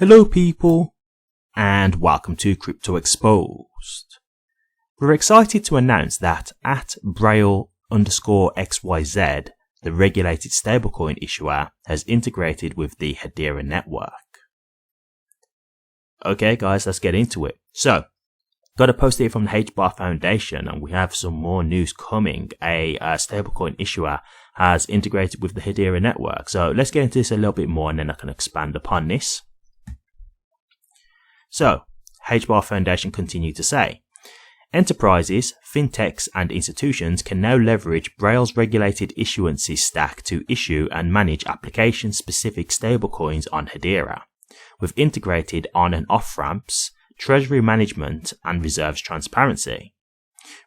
Hello people, and welcome to Crypto Exposed. We're excited to announce that at Braille_XYZ, the regulated stablecoin issuer, has integrated with the Hedera network. Okay guys, let's get into it. So, got a post here from the HBAR Foundation, and we have some more news coming. A stablecoin issuer has integrated with the Hedera network. So let's get into this a little bit more and then I can expand upon this. So, HBAR Foundation continue to say, enterprises, fintechs and institutions can now leverage Braille's regulated issuances stack to issue and manage application-specific stablecoins on Hedera, with integrated on and off ramps, treasury management and reserves transparency.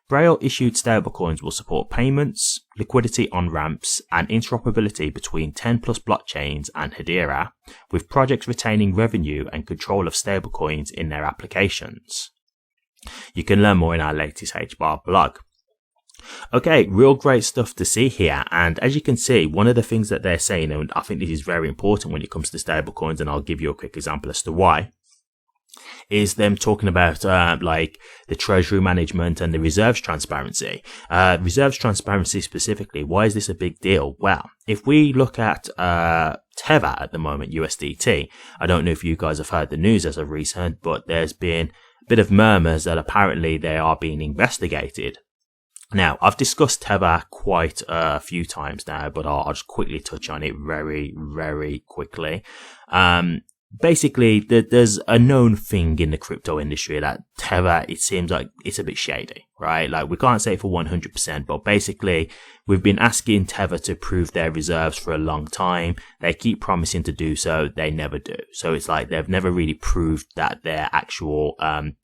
Braille issued stablecoins will support payments, liquidity on ramps, and interoperability between 10+ blockchains and Hedera, with projects retaining revenue and control of stablecoins in their applications. You can learn more in our latest HBAR blog. Okay, real great stuff to see here, and as you can see, one of the things that they're saying, and I think this is very important when it comes to stablecoins, and I'll give you a quick example as to why, is them talking about like the treasury management and the reserves transparency. Reserves transparency specifically, why is this a big deal? Well, if we look at Tether at the moment, USDT, I don't know if you guys have heard the news as of recent, but there's been a bit of murmurs that apparently they are being investigated. Now, I've discussed Tether quite a few times now, but I'll just quickly touch on it very quickly. Basically, there's a known thing in the crypto industry that Tether, it seems like it's a bit shady, right? Like, we can't say it for 100%, but basically, we've been asking Tether to prove their reserves for a long time. They keep promising to do so, they never do. So it's like they've never really proved that their actual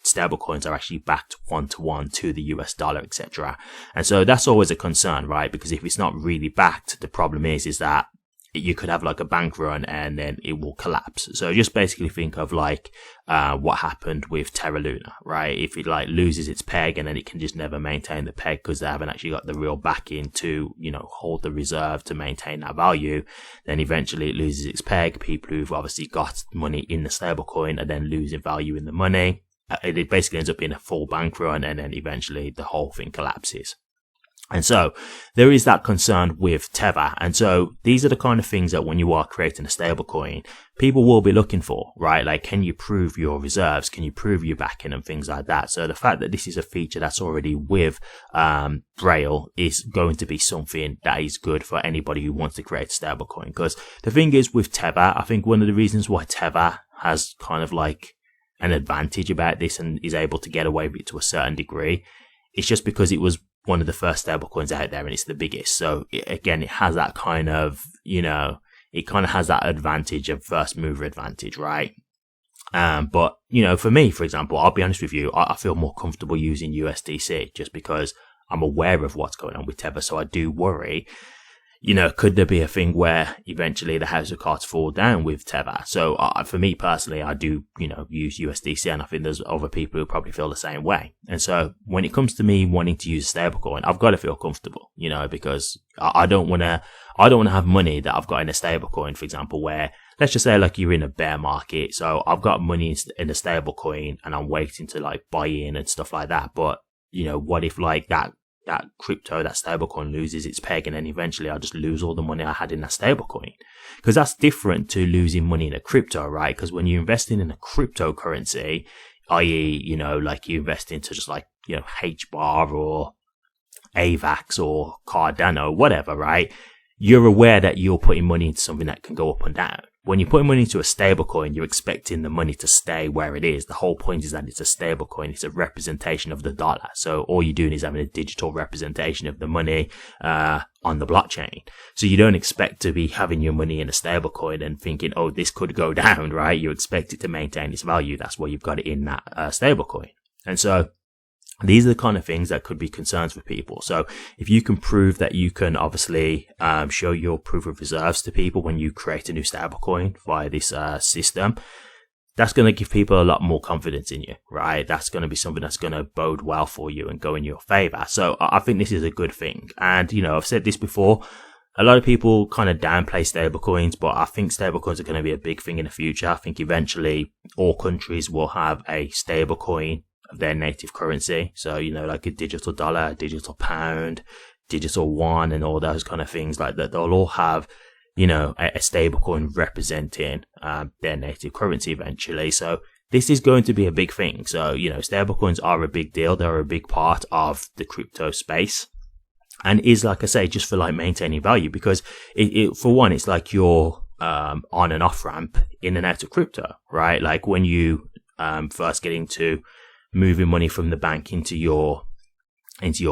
stablecoins are actually backed one-to-one to the US dollar, etc. And so that's always a concern, right? Because if it's not really backed, the problem is that you could have like a bank run and then it will collapse. So just basically think of like what happened with Terra Luna, right? If it like loses its peg and then it can just never maintain the peg because they haven't actually got the real backing to, you know, hold the reserve to maintain that value, then eventually it loses its peg. People who've obviously got money in the stablecoin are then losing value in the money. It basically ends up being a full bank run and then eventually the whole thing collapses. And so there is that concern with Tether. And so these are the kind of things that when you are creating a stablecoin, people will be looking for, right? Like, can you prove your reserves? Can you prove your backing and things like that? So the fact that this is a feature that's already with Braille is going to be something that is good for anybody who wants to create a stablecoin. Because the thing is with Tether, I think one of the reasons why Tether has kind of like an advantage about this and is able to get away with it to a certain degree, it's just because it was one of the first stablecoins out there and it's the biggest. So it has that kind of, you know, it kind of has that advantage of first mover advantage, right? But, you know, for me, for example, I'll be honest with you, I feel more comfortable using USDC just because I'm aware of what's going on with Tether. So I do worry, you know, could there be a thing where eventually the house of cards fall down with Tether? So for me personally, I do, you know, use USDC, and I think there's other people who probably feel the same way. And so when it comes to me wanting to use a stablecoin, I've got to feel comfortable, you know, because I don't want to have money that I've got in a stablecoin, for example, where let's just say like you're in a bear market. So I've got money in a stablecoin and I'm waiting to like buy in and stuff like that. But, you know, what if like that crypto, that stablecoin loses its peg and then eventually I'll just lose all the money I had in that stablecoin? Because that's different to losing money in a crypto, right? Because when you're investing in a cryptocurrency, i.e., you know, like you invest into just like, you know, HBAR or AVAX or Cardano, whatever, right? You're aware that you're putting money into something that can go up and down. When you're putting money into a stablecoin, you're expecting the money to stay where it is. The whole point is that it's a stablecoin. It's a representation of the dollar. So all you're doing is having a digital representation of the money on the blockchain. So you don't expect to be having your money in a stablecoin and thinking, oh, this could go down, right? You expect it to maintain its value. That's why you've got it in that stablecoin. And so these are the kind of things that could be concerns for people. So if you can prove that you can obviously show your proof of reserves to people when you create a new stablecoin via this system, that's going to give people a lot more confidence in you, right? That's going to be something that's going to bode well for you and go in your favor. So I think this is a good thing. And, you know, I've said this before, A lot of people kind of downplay stablecoins, but I think stablecoins are going to be a big thing in the future. I think eventually all countries will have a stablecoin of their native currency. So, like a digital dollar, digital pound, digital yuan, and all those kind of things like that. They'll all have, a stablecoin representing their native currency eventually. So this is going to be a big thing. So, stablecoins are a big deal. They're a big part of the crypto space. And is, like I say, just for like maintaining value, because it for one, it's like your on and off ramp in and out of crypto, right? Like when you first get into moving money from the bank into your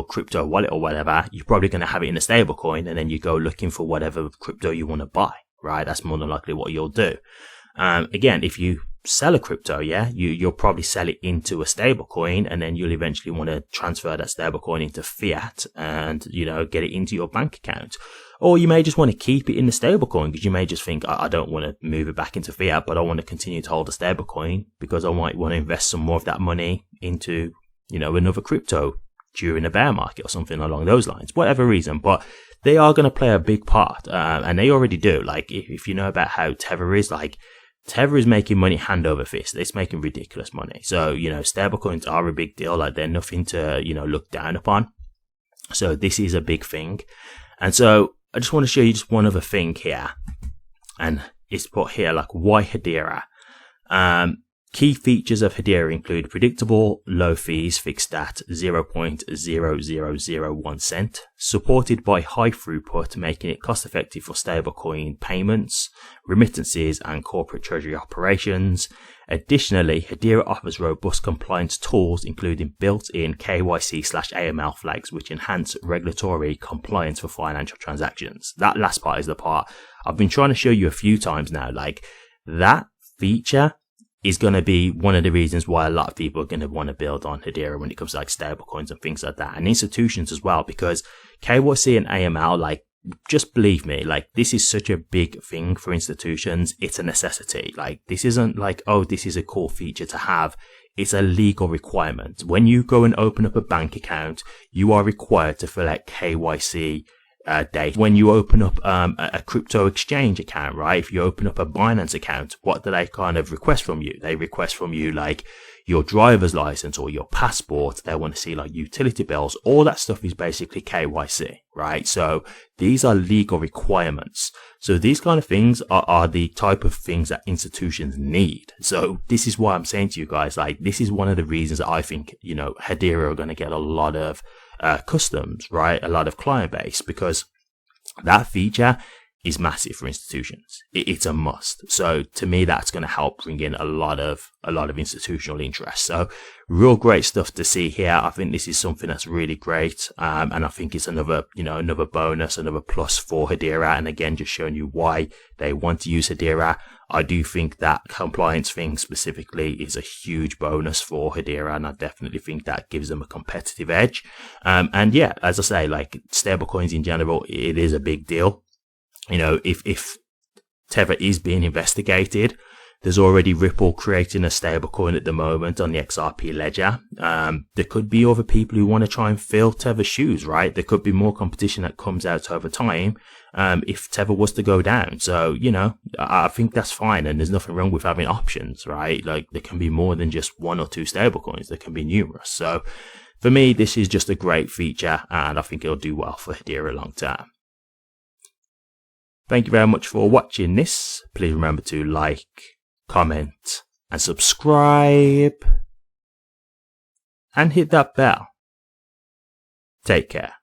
crypto wallet or whatever, you're probably going to have it in a stable coin, and then you go looking for whatever crypto you want to buy, right? That's more than likely what you'll do. Again, if you sell a crypto, you'll probably sell it into a stable coin, and then you'll eventually want to transfer that stable coin into fiat and, get it into your bank account. Or you may just want to keep it in the stable coin because you may just think, I don't want to move it back into fiat, but I want to continue to hold a stable coin because I might want to invest some more of that money into, another crypto during a bear market or something along those lines, whatever reason. But they are going to play a big part, and they already do. Like, if you know about how Tether is, like, Tether is making money hand over fist. It's making ridiculous money. So, stablecoins are a big deal. Like, they're nothing to, look down upon. So this is a big thing. And so I just want to show you just one other thing here. And it's put here, like, why Hedera? Key features of Hedera include predictable, low fees fixed at 0.0001 cent, supported by high throughput, making it cost effective for stablecoin payments, remittances, and corporate treasury operations. Additionally, Hedera offers robust compliance tools, including built-in KYC/AML flags, which enhance regulatory compliance for financial transactions. That last part is the part I've been trying to show you a few times now. Like, that feature is going to be one of the reasons why a lot of people are going to want to build on Hedera when it comes to like stablecoins and things like that, and institutions as well, because KYC and AML, like, just believe me, like, this is such a big thing for institutions. It's a necessity. Like, this isn't like, oh, this is a cool feature to have. It's a legal requirement. When you go and open up a bank account, you are required to fill out KYC data. When you open up a crypto exchange account, right? If you open up a Binance account, what do they kind of request from you? They request from you like your driver's license or your passport. They want to see like utility bills. All that stuff is basically KYC, right? So these are legal requirements. So these kind of things are the type of things that institutions need. So this is why I'm saying to you guys, like, this is one of the reasons that I think, Hedera are going to get a lot of customs, right? A lot of client base, because that feature is massive for institutions. It's a must. So to me, that's going to help bring in a lot of institutional interest. So real great stuff to see here. I think this is something that's really great. And I think it's another bonus, another plus for Hedera. And again, just showing you why they want to use Hedera. I do think that compliance thing specifically is a huge bonus for Hedera, and I definitely think that gives them a competitive edge. And yeah, as I say, like, stablecoins in general, it is a big deal. If Tether is being investigated, there's already Ripple creating a stablecoin at the moment on the XRP ledger. There could be other people who want to try and fill Tether's shoes, right? There could be more competition that comes out over time if Tether was to go down. So, I think that's fine, and there's nothing wrong with having options, right? Like, there can be more than just one or two stablecoins. There can be numerous. So for me, this is just a great feature, and I think it'll do well for Hedera long term. Thank you very much for watching this. Please remember to like, comment, and subscribe, and hit that bell. Take care.